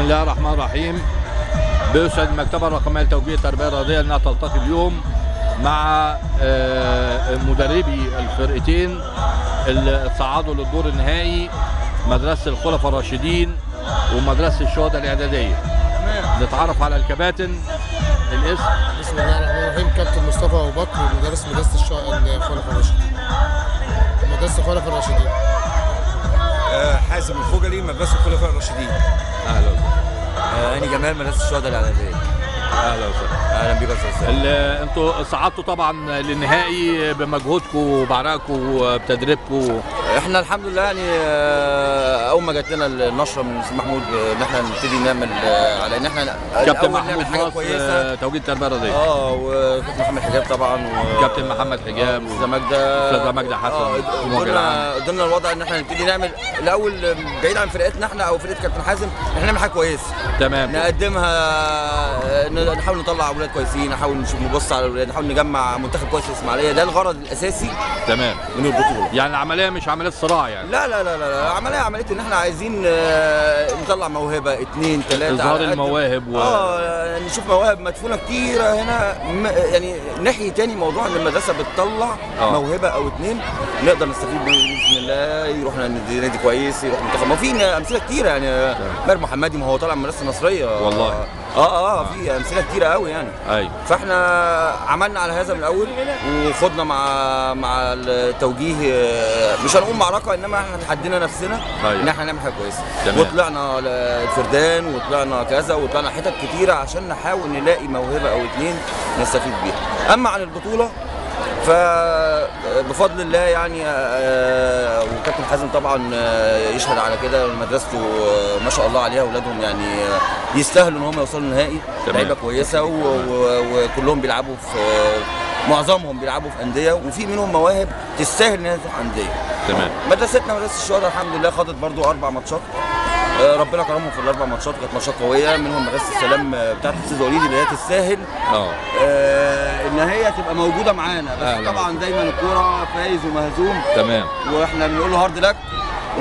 الله الرحمن الرحيم. بيسعد المكتبة الرقمية لتوجيه التربية الرياضية انها تلتقي اليوم مع مدربي الفرقتين اللي صعدوا للدور النهائي، مدرسة الخلفاء الراشدين ومدرسة الشهداء الإعدادية. نتعرف على الكباتن. الاسم؟ بسم الله الرحمن الرحيم. كابتن مصطفى أبو بكر، مدرس مدرسة الخلفاء الراشدين. مدرسة الخلفاء الراشدين. حازم الفجلي، مدرسة الخلفاء الراشدين. أهلا وسهلا. هاني جمال، مدرسة الشهداء الإعدادية. اهلا وسهلا. اهلا بيك يا استاذ. انتوا صعدتوا طبعا للنهائي بمجهودكم وبعرقكم وبتدريبكم. احنا الحمد لله يعني اول ما جات لنا النشره من الاستاذ محمود ان احنا نبتدي نعمل على ان احنا كابتن محمود ناصر توجيه التربيه الرياضيه. وكابتن محمد حجاب طبعا كابتن محمد حجاب استاذه ماجده حسن. قدرنا الوضع ان احنا نبتدي نعمل الاول بعيد عن فرقتنا احنا او فرقه كابتن حازم، احنا نعمل حاجه كويسه تمام نقدمها، نحاول نطلع اولاد كويسين، نحاول نبص على الاولاد، نحاول نجمع منتخب كويس الاسماعيليه. ده الغرض الاساسي تمام من البطوله. يعني العمليه مش عمليه صراع يعني. لا لا لا لا، عمليه ان احنا عايزين نطلع موهبه 2 3 اظهار المواهب نشوف مواهب مدفونه كتيره هنا، يعني ناحيه تاني موضوع ان المدرسه بتطلع موهبه او 2 نقدر نستفيد باذن الله، يروح نادي كويس، يروح منتخب. ما في امثله كتيره يعني ماهر محمدي، ما هو طالع من المدرسه المصريه والله. في امثله كتيره قوي يعني. ايوه. فاحنا عملنا على هذا من الاول وخدنا مع التوجيه، مش هنقول معركه، انما احنا تحدينا نفسنا ان احنا نعمل حاجه كويسه. وطلعنا الفردان وطلعنا كذا وطلعنا حتت كتيره عشان نحاول نلاقي موهبه او 2 نستفيد بيها. اما عن البطوله فبفضل الله يعني وكابتن حازم طبعا يشهد على كده، مدرسته ما شاء الله عليها، اولادهم يعني يستاهلوا ان هم يوصلوا النهائي. لعيبه كويسه وكلهم بيلعبوا في معظمهم بيلعبوا في انديه، وفي منهم مواهب تستاهل انها تروح انديه. تمام. مدرستنا مدرسه الشهداء الحمد لله خدت برضو 4 ماتشات، ربنا كرمهم في ال4 ماتشات، كانت ماتشات قويه، منهم مدرسه السلام بتاعت الاستاذ وليد اللي هي تستاهل ان هي تبقى موجوده معانا. بس طبعا دايما الكوره فايز ومهزوم. تمام. واحنا بنقول له هارد لك،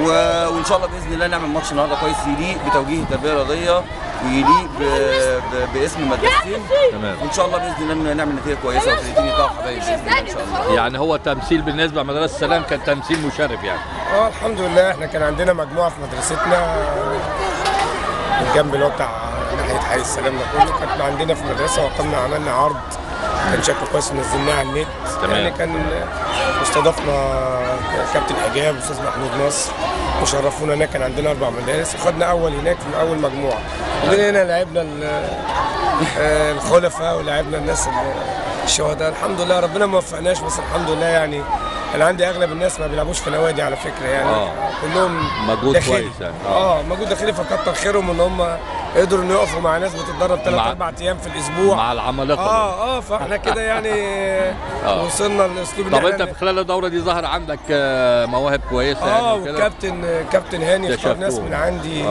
وان شاء الله باذن الله نعمل ماتش النهارده كويس يليق بتوجيه التربيه الرياضيه ويليق باسم المدرستين. تمام. وان شاء الله باذن الله نعمل نتيجه كويسه والفريقين يطلعوا حبايب باذن الله ان شاء الله. يعني هو تمثيل بالنسبه لمدرسه السلام كان تمثيل مشرف يعني. الحمد لله. احنا كان عندنا مجموعه في مدرستنا الجنب اللي هو بتاع ناحيه حي السلام ده كله، كان عندنا في المدرسه وقمنا عملنا عرض كان شكله كويس، نزلناه على النت. يعني كان استضفنا كابتن حجاب واستاذ محمود نصر وشرفونا هناك. كان عندنا 4 مدارس وخدنا اول هناك في اول مجموعه، وجينا هنا لعبنا الخلفاء ولعبنا الناس الشهداء. الحمد لله ربنا ما وفقناش، بس الحمد لله يعني انا عندي اغلب الناس ما بيلعبوش في نوادي على فكره يعني. كلهم مجهود كويس يعني. مجهود داخلي، فكتر خيرهم ان هم قدروا انه يقفوا مع ناس بتتدرب 3-4 ايام في الاسبوع مع العمالقه. فاحنا كده يعني وصلنا للاسلوب. طب انت في خلال الدوره دي ظهر عندك مواهب كويسه يعني وكده؟ كابتن هاني اختار ناس من عندي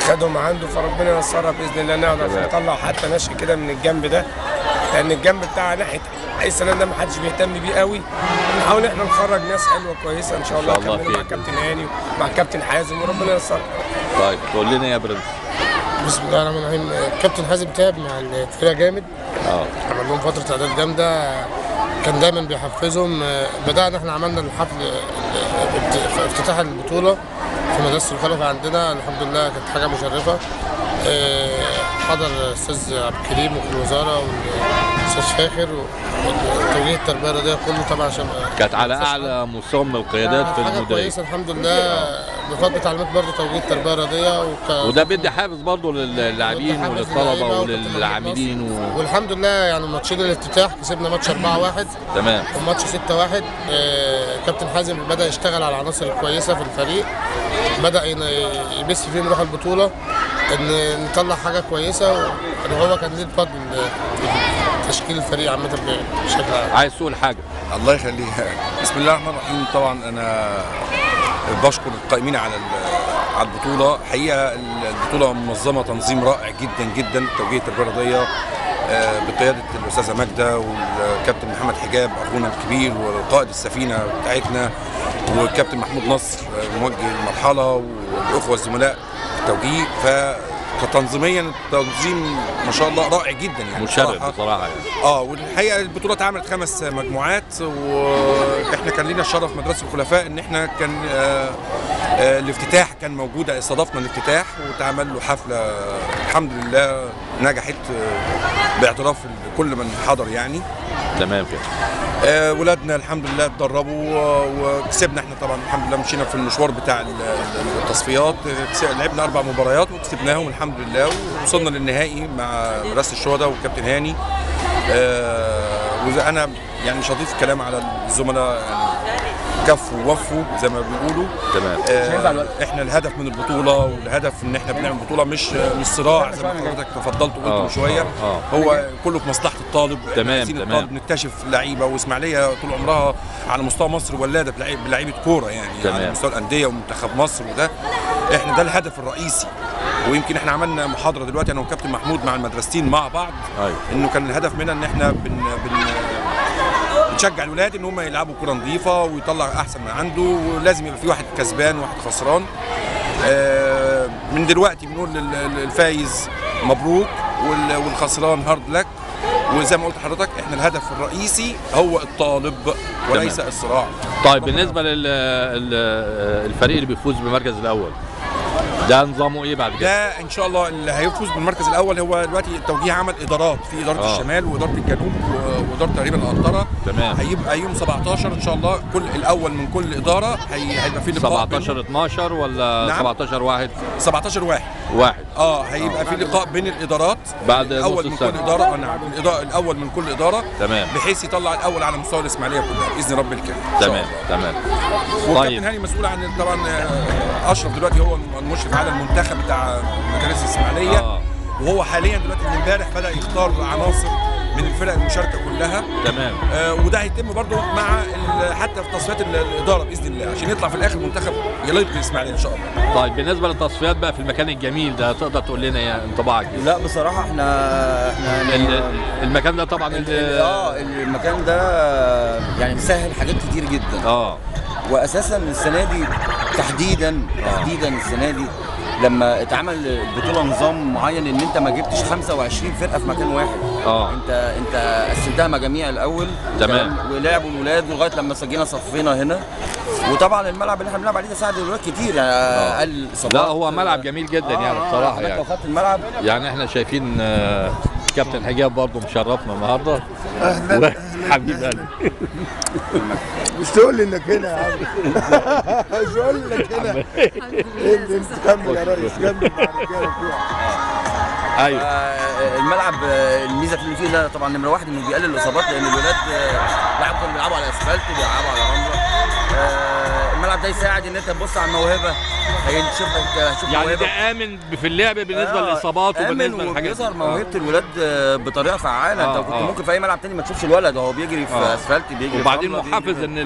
خدهم عنده، فربنا ييسرها باذن الله نقدر نطلع حتى نشء كده من الجنب ده، لان الجنب بتاع ناحيه حي السلام ده ما حدش بيهتم بيه قوي. نحاول احنا نخرج ناس حلوه كويسه ان شاء الله كمان مع كابتن هاني ومع كابتن حازم وربنا ييسرها. طيب قول لنا يا برنس. بسم الله الرحمن الرحيم. كابتن حازم تعب مع الفرقه جامد. عمل لهم فتره اعداد جامده، كان دايما بيحفزهم. بدانا احنا عملنا الحفل افتتاح البطوله في مدرسه الخلفاء عندنا، الحمد لله كانت حاجه مشرفه. حضر الاستاذ عبد الكريم وفي الوزاره والاستاذ فاخر وتوجيه التربيه الرياضيه كله طبعا، عشان كانت على اعلى مستوى من القيادات في المدارس. حاجه كويسه الحمد لله بفضل تعليمات برضه توجيه التربيه الرياضيه وده بيدي حافز برضه للاعبين وللطلبه وللعاملين والحمد لله يعني ماتشين الافتتاح كسبنا ماتش 4-1 تمام وماتش 6-1. كابتن حازم بدا يشتغل على العناصر الكويسه في الفريق، بدا يبث فيهم روح البطوله ان نطلع حاجه كويسه، وهو كان ليه الفضل تشكيل الفريق عامه بشكل عام. عايز تقول حاجه؟ الله يخليها. بسم الله الرحمن الرحيم. طبعا انا بشكر القائمين على البطوله. حقيقه البطوله منظمه تنظيم رائع جدا جدا، توجيه التربيه الرياضيه بقياده الاستاذه ماجده والكابتن محمد حجاب اخونا الكبير وقائد السفينه بتاعتنا، والكابتن محمود نصر موجه المرحله، والاخوه الزملاء في التوجيه. كتنظيميا التنظيم ما شاء الله رائع جدا يعني مشرف بصراحه يعني. والحقيقه البطوله اتعملت 5 مجموعات، واحنا كان لينا الشرف مدرسه الخلفاء ان احنا كان الافتتاح كان موجود، استضفنا الافتتاح واتعمل له حفله الحمد لله نجحت باعتراف كل من حضر يعني. تمام كده. ولادنا الحمد لله اتدربوا وكسبنا احنا طبعا الحمد لله، مشينا في المشوار بتاع التصفيات، لعبنا 4 مباريات وكسبناهم الحمد لله، ووصلنا للنهائي مع مدرسه الشهداء والكابتن هاني. وانا يعني مش هضيف كلام على الزملاء، يعني كفوا ووفوا زي ما بيقولوا. تمام. احنا الهدف من البطوله والهدف ان احنا بنعمل بطوله مش صراع زي ما حضرتك تفضلت وقلت من شويه. هو كله في مصلحه الطالب. تمام. الطالب نكتشف لعيبه، واسماعيليه طول عمرها على مستوى مصر ولاده بلعيبه كوره يعني. تمام. على مستوى الانديه ومنتخب مصر، وده احنا ده الهدف الرئيسي. ويمكن احنا عملنا محاضره دلوقتي انا والكابتن محمود مع المدرستين مع بعض. انه كان الهدف منها ان احنا بنشجع الولاد ان هم يلعبوا كره نظيفه ويطلع احسن ما عنده، ولازم يبقى في واحد كسبان وواحد خسران. من دلوقتي بنقول للفايز مبروك والخسران هارد لك. وزي ما قلت لحضرتك احنا الهدف الرئيسي هو الطالب وليس تمام. الصراع. طيب بالنسبه للفريق اللي بيفوز بالمركز الاول ده نظامه ايه بعد كده؟ ده ان شاء الله اللي هيفوز بالمركز الاول هو دلوقتي التوجيه عمل ادارات، في اداره الشمال واداره الجنوب واداره تقريبا القنطره. تمام. هيبقى يوم 17 ان شاء الله، كل الاول من كل اداره هيبقى في لقاء 17 12 ولا نعم. 17 واحد؟ 17 واحد. هيبقى في لقاء بين الادارات بعد الاول من كل اداره. نعم، الاول من كل اداره. تمام. بحيث يطلع الاول على مستوى الاسماعيليه كلها باذن رب الكريم. تمام. والكابتن هاني مسؤول عن طبعا اشرف دلوقتي هو المشرف على المنتخب بتاع مدارس الاسماعيليه. وهو حاليا دلوقتي من امبارح بدا يختار عناصر من الفرق المشاركه كلها. تمام. وده هيتم برضو مع حتى في تصفيات الاداره باذن الله، عشان يطلع في الاخر منتخب يليق بالاسماعيليه ان شاء الله. طيب بالنسبه للتصفيات بقى في المكان الجميل ده، تقدر تقول لنا يا انطباعك؟ لا بصراحه احنا المكان ده طبعا المكان ده يعني مسهل حاجات كتير جدا. واساسا السنه دي تحديدا السنه دي لما اتعمل البطوله نظام معين ان انت ما جبتش 25 فرقه في مكان واحد. انت قسمتها مجاميع الاول. تمام. ولعبوا الولاد لغايه لما سجينا صفينا هنا. وطبعا الملعب اللي احنا بنلعب عليه ده ساعد الولاد كتير يعني اقل اصابات. لا هو ملعب جميل جدا يعني بصراحه يعني. لو خدت الملعب يعني احنا شايفين كابتن حجاب برضه مشرفنا النهارده. اهلا حبيب قلبي. مش تقول لي انك هنا يا عم. مش تقول لك هنا. انت كمل يا ريس، كمل مع الرجاله بتوعك. ايوه. الملعب الميزه اللي فيه ده طبعا نمره واحد انه بيقلل الاصابات، لان الولاد لعبوا كانوا بيلعبوا على اسفلت وبيلعبوا على رمله. الملعب ده يساعد ان انت تبص على الموهبه، هيشوف يعني موهبه. ده امن في اللعب بالنسبه للاصابات وبالنسبه للحاجات دي. موهبه الولاد بطريقه فعاله. انت كنت ممكن في اي ملعب تاني ما تشوفش الولد وهو بيجري في اسفلت، بيجري وبعدين محافظ ان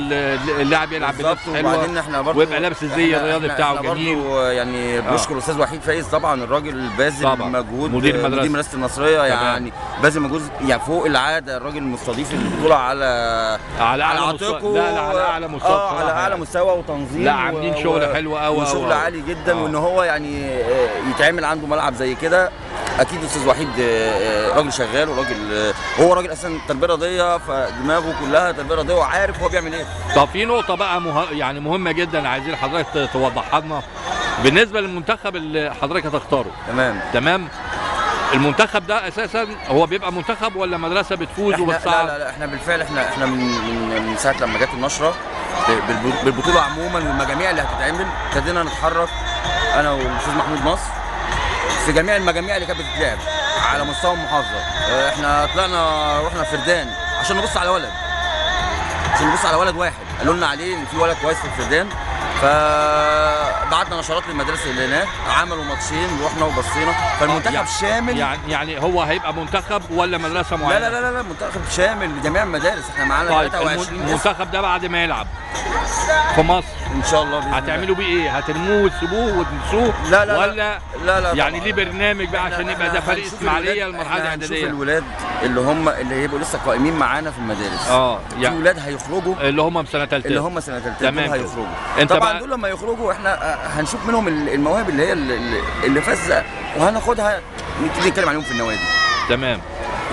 اللاعب يلعب بلبس حلوه، وبعدين احنا برضه ويبقى لابس الزي الرياضي بتاعه جميل. يعني بنشكر الاستاذ وحيد فايز طبعا، الراجل باذل مجهود، مدير مدرسه النصريه يعني باذل مجهود يعني فوق العاده. الراجل مستضيف البطوله على عاتقه. لا على اعلى مستوى. على اعلى مستوى وتنظيم. لا عاملين شغل حلو قوي وشغل عالي جدا. وان هو يعني يتعمل عنده ملعب زي كده. اكيد الاستاذ وحيد راجل شغال، وراجل هو راجل اصلا تربيه رياضيه، فدماغه كلها تربيه رياضيه وعارف هو بيعمل ايه. طب في نقطه بقى يعني مهمه جدا عايزين حضرتك توضحها لنا بالنسبه للمنتخب اللي حضرتك هتختاره. تمام. المنتخب ده اساسا هو بيبقى منتخب ولا مدرسه بتفوز وبتصعد؟ لا احنا بالفعل احنا من ساعه لما جت النشره بالبطوله عموما والمجاميع اللي هتتعمل ابتدينا نتحرك انا والاستاذ محمود نصر في جميع المجاميع اللي كانت بتتلعب على مستوى المحافظه. احنا طلعنا رحنا فردان عشان نبص على ولد واحد قالوا لنا عليه ان في ولد كويس في الفردان، فبعتنا نشرات للمدارس اللي هناك، عملوا ماتشين رحنا وبصينا. فالمنتخب شامل يعني هو هيبقى منتخب ولا مدرسه معينه؟ لا منتخب شامل لجميع المدارس. احنا معانا 23 المنتخب ده بعد ما يلعب في مصر ان شاء الله هتعملوا بيه ايه؟ هترموه وتسيبوه وتنسوه؟ لا ولا يعني ليه برنامج بقى عشان يبقى ده فريق اسماعيليه المرحله الاعداديه؟ هنشوف الولاد اللي هيبقوا لسه قائمين معانا في المدارس. في ولاد هيخرجوا اللي هم سنه ثالثه دول هيخرجوا. طبعا دول لما يخرجوا احنا هنشوف منهم المواهب اللي هي اللي فازه وهناخدها نبتدي نتكلم عليهم في النوادي. تمام.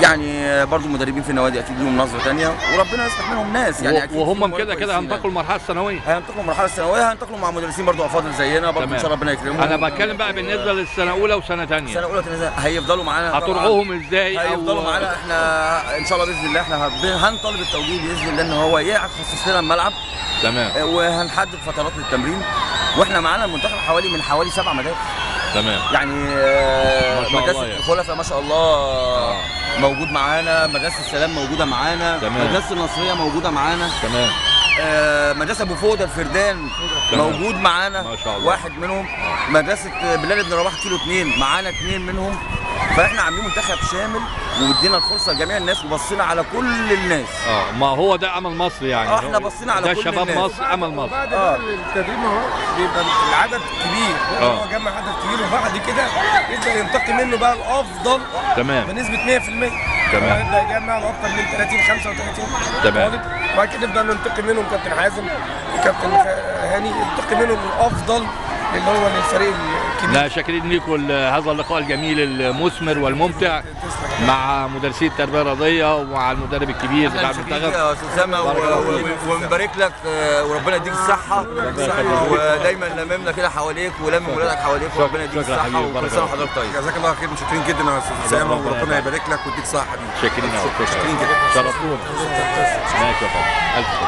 يعني برضو المدربين في النوادي اكيد لهم نظره ثانيه، وربنا يصلح منهم ناس يعني أكيد وهم كده هينتقلوا المرحله الثانويه. هينتقلوا المرحله الثانويه، هينتقلوا مع مدرسين برضو افاضل زينا برضو ان شاء الله ربنا يكرمهم. انا بتكلم بقى بالنسبه للسنه اولى وسنه ثانيه. سنه اولى وثانيه هيفضلوا معانا. هترعوهم ازاي؟ هيفضلوا معانا احنا ان شاء الله باذن الله. احنا هنطالب التوجيه باذن الله ان هو يخصص لنا الملعب. تمام. وهنحدد فترات للتمرين، واحنا معانا المنتخب حوالي 7 مدارس. تمام. يعني مدرسه الخلفاء ما شاء الله موجود معانا، مدرسه السلام موجوده معانا، مدرسه النصريه موجوده معانا. تمام. مدرسه ابو فوده الفردان موجود معانا ما شاء الله. واحد منهم. مدرسه بلال بن رباح كيلو 2 معانا 2 منهم. فاحنا عاملين منتخب شامل ومدينا الفرصه لجميع الناس وبصينا على كل الناس. ما هو ده امل مصر يعني. احنا بصينا على كل الناس. ده شباب مصر امل مصر. بعد التدريب اهو بيبقى العدد كبير، هو جمع عدد كبير وبعد كده يبدا ينتقي منه بقى الافضل. تمام. بنسبه 100%. تمام. يبدا يجمع له اكتر من 30 35. تمام. وبعد كده نبدا ننتقي منهم كابتن حازم كابتن هاني، ينتقي منهم الافضل اللي هو للفريق الكبير. لا شاكرين لكم هذا اللقاء الجميل المثمر والممتع مع مدرسي التربيه الرياضيه ومع المدرب الكبير بتاع المنتخب. يا استاذ اسامه ونبارك لك وربنا يديك الصحه، ودايما لممنا كده حواليك ولم ولادك حواليك وربنا يديك الصحه وكل سنه وحضرتك طيب. جزاك الله خير، متشكرين جدا يا استاذ اسامه وربنا يبارك لك ويديك الصحه حبيبي. شاكرين جدا. شرفتونا. ماشي يا فندم. الف شكر.